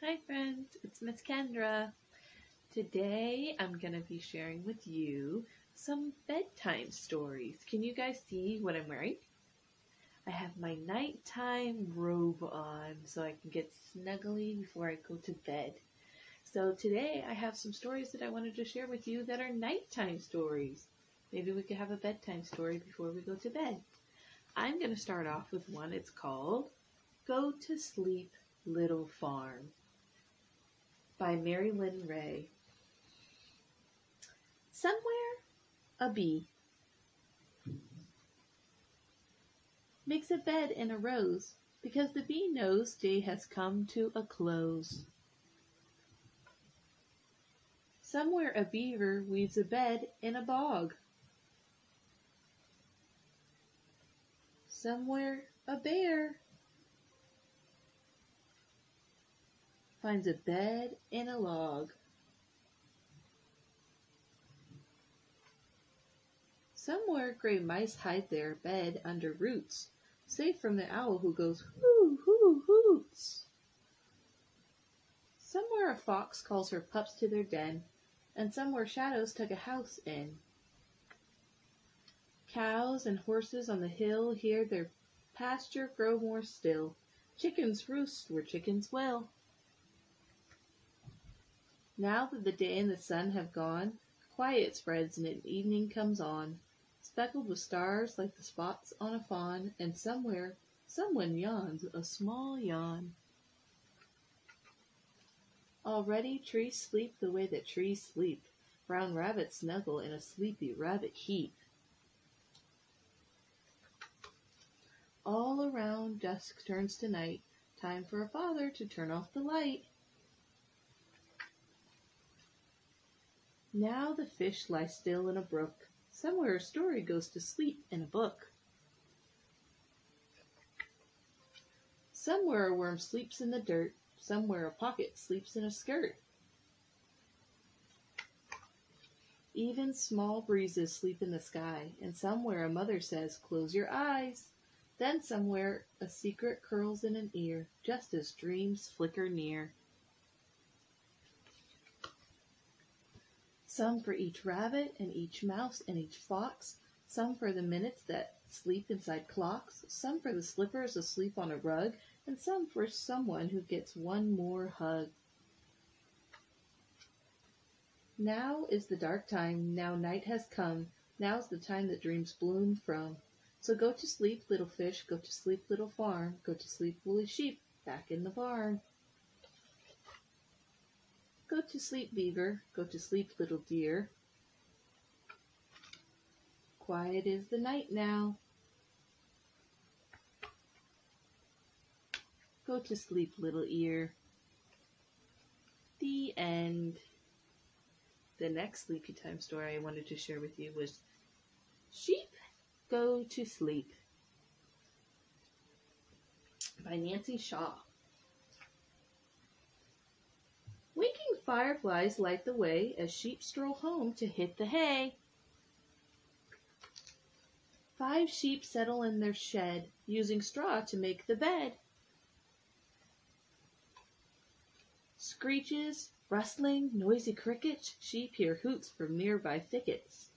Hi friends, it's Miss Kendra. Today I'm going to be sharing with you some bedtime stories. Can you guys see what I'm wearing? I have my nighttime robe on so I can get snuggly before I go to bed. So today I have some stories that I wanted to share with you that are nighttime stories. Maybe we could have a bedtime story before we go to bed. I'm going to start off with one. It's called Go to Sleep, Little Farm by Mary Lynn Ray. Somewhere a bee makes a bed in a rose because the bee knows day has come to a close. Somewhere a beaver weaves a bed in a bog. Somewhere a bear finds a bed in a log. Somewhere gray mice hide their bed under roots, safe from the owl who goes hoo hoo hoots. Somewhere a fox calls her pups to their den, and somewhere shadows tuck a house in. Cows and horses on the hill hear their pasture grow more still. Chickens roost where chickens will. Now that the day and the sun have gone, quiet spreads and an evening comes on, speckled with stars like the spots on a fawn, and somewhere someone yawns a small yawn. Already trees sleep the way that trees sleep. Brown rabbits snuggle in a sleepy rabbit heap. All around dusk turns to night, time for a father to turn off the light. Now the fish lie still in a brook. Somewhere a story goes to sleep in a book. Somewhere a worm sleeps in the dirt. Somewhere a pocket sleeps in a skirt. Even small breezes sleep in the sky, and somewhere a mother says, "Close your eyes." Then somewhere a secret curls in an ear, just as dreams flicker near. Some for each rabbit and each mouse and each fox, some for the minutes that sleep inside clocks, some for the slippers asleep on a rug, and some for someone who gets one more hug. Now is the dark time, now night has come, now's the time that dreams bloom from. So go to sleep, little fish, go to sleep, little farm, go to sleep, woolly sheep, back in the barn. Go to sleep, beaver, go to sleep, little deer. Quiet is the night now. Go to sleep, little ear. The end. The next sleepy time story I wanted to share with you was Sheep Go to Sleep by Nancy Shaw. Winking fireflies light the way as sheep stroll home to hit the hay. 5 sheep settle in their shed, using straw to make the bed. Screeches, rustling, noisy crickets, sheep hear hoots from nearby thickets.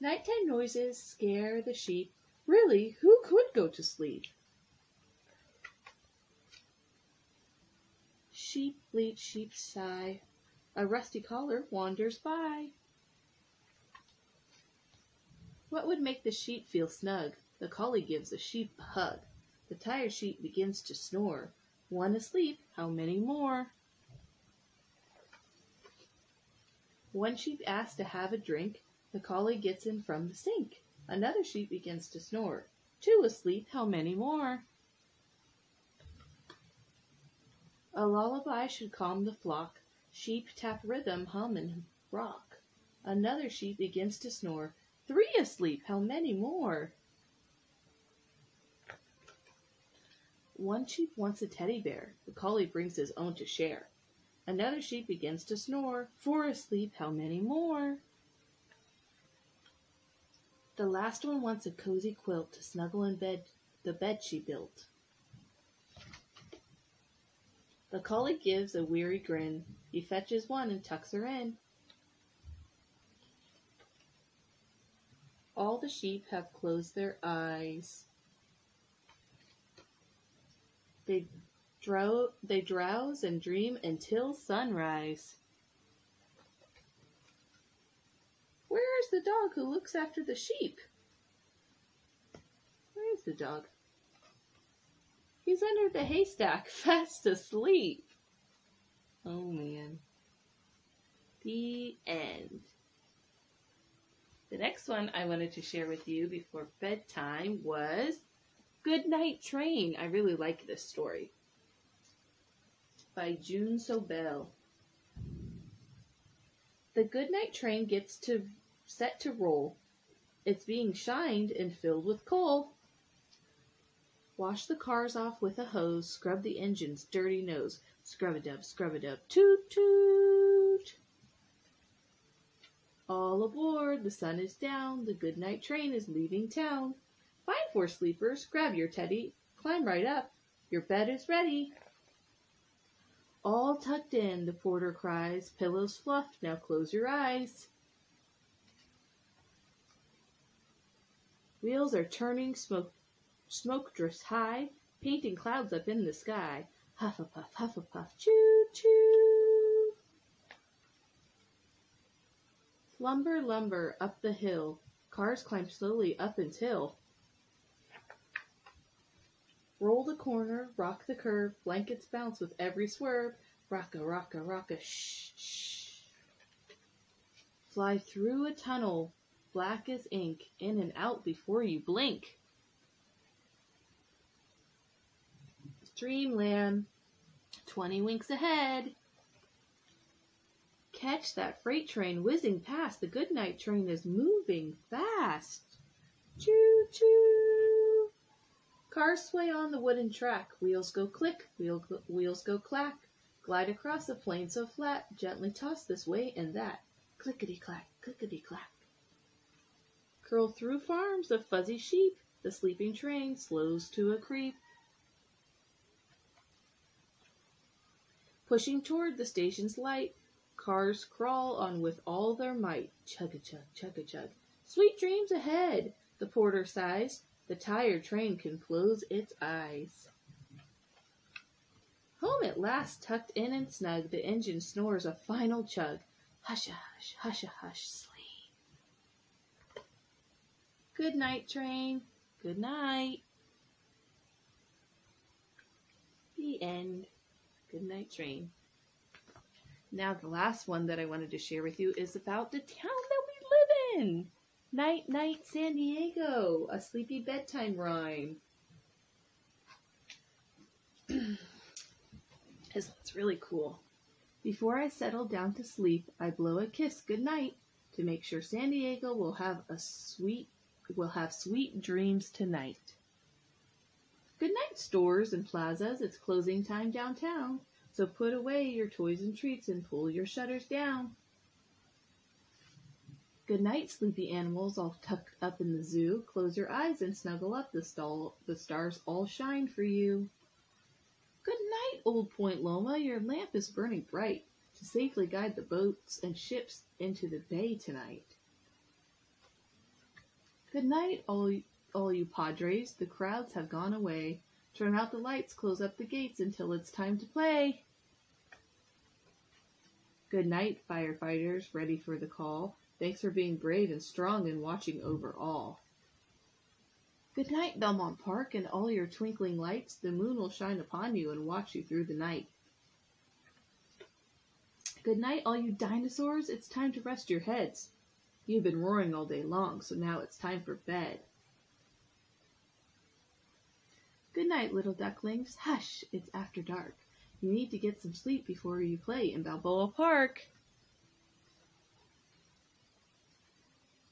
Nighttime noises scare the sheep. Really, who could go to sleep? Sheep bleat, sheep sigh. A rusty collar wanders by. What would make the sheep feel snug? The collie gives the sheep a hug. The tired sheep begins to snore. One asleep, how many more? One sheep asks to have a drink. The collie gets in from the sink. Another sheep begins to snore. 2 asleep, how many more? A lullaby should calm the flock. Sheep tap rhythm, hum and rock. Another sheep begins to snore. 3 asleep, how many more? One sheep wants a teddy bear. The collie brings his own to share. Another sheep begins to snore. 4 asleep, how many more? The last one wants a cozy quilt to snuggle in bed, the bed she built. The collie gives a weary grin. He fetches one and tucks her in. All the sheep have closed their eyes. They drowse and dream until sunrise. Where is the dog who looks after the sheep? Where is the dog? He's under the haystack, fast asleep. Oh man. The end. The next one I wanted to share with you before bedtime was Goodnight Train. I really like this story. By June Sobel. The Goodnight Train gets set to roll. It's being shined and filled with coal. Wash the cars off with a hose, scrub the engine's dirty nose. Scrub-a-dub, toot toot. All aboard, the sun is down, the Goodnight Train is leaving town. Fine for sleepers, grab your teddy, climb right up, your bed is ready. All tucked in, the porter cries, pillows fluffed, now close your eyes. Wheels are turning, smoke drifts high, painting clouds up in the sky. Huff-a-puff, choo-choo. Lumber, up the hill. Cars climb slowly up until. Roll the corner, rock the curve, blankets bounce with every swerve. Rocka, shh, shh. Fly through a tunnel, black as ink, in and out before you blink. Dreamland, 20 winks ahead. Catch that freight train whizzing past. The Goodnight Train is moving fast. Choo-choo. Cars sway on the wooden track. Wheels go click, wheels go clack. Glide across a plain so flat. Gently toss this way and that. Clickety-clack, clickety-clack. Curl through farms of fuzzy sheep. The sleeping train slows to a creep. Pushing toward the station's light, cars crawl on with all their might. Chug-a-chug, chug-a-chug. Sweet dreams ahead, the porter sighs. The tired train can close its eyes. Home at last, tucked in and snug, the engine snores a final chug. Hush-a-hush, hush-a-hush, sleep. Good night, train. Good night. The end. Good night, train. Now the last one that I wanted to share with you is about the town that we live in. Night, night, San Diego. A sleepy bedtime rhyme. This one's really cool. Before I settle down to sleep, I blow a kiss good night to make sure San Diego will have sweet dreams tonight. Good night, stores and plazas. It's closing time downtown. So put away your toys and treats and pull your shutters down. Good night, sleepy animals all tucked up in the zoo. Close your eyes and snuggle up. The stars all shine for you. Good night, Old Point Loma. Your lamp is burning bright to safely guide the boats and ships into the bay tonight. Good night, all you padres. The crowds have gone away. Turn out the lights, close up the gates until it's time to play. Good night, firefighters, ready for the call. Thanks for being brave and strong and watching over all. Good night, Belmont Park, and all your twinkling lights. The moon will shine upon you and watch you through the night. Good night, all you dinosaurs. It's time to rest your heads. You've been roaring all day long, so now it's time for bed. Good night, little ducklings. Hush, it's after dark. You need to get some sleep before you play in Balboa Park.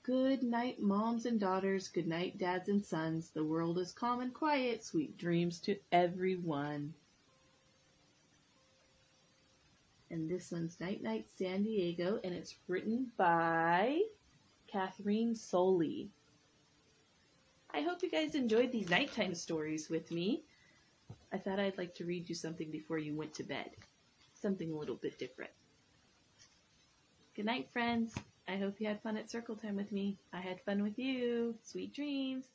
Good night, moms and daughters. Good night, dads and sons. The world is calm and quiet. Sweet dreams to everyone. And this one's Night Night San Diego, and it's written by Catherine Soley. I hope you guys enjoyed these nighttime stories with me. I thought I'd like to read you something before you went to bed. Something a little bit different. Good night, friends. I hope you had fun at circle time with me. I had fun with you. Sweet dreams.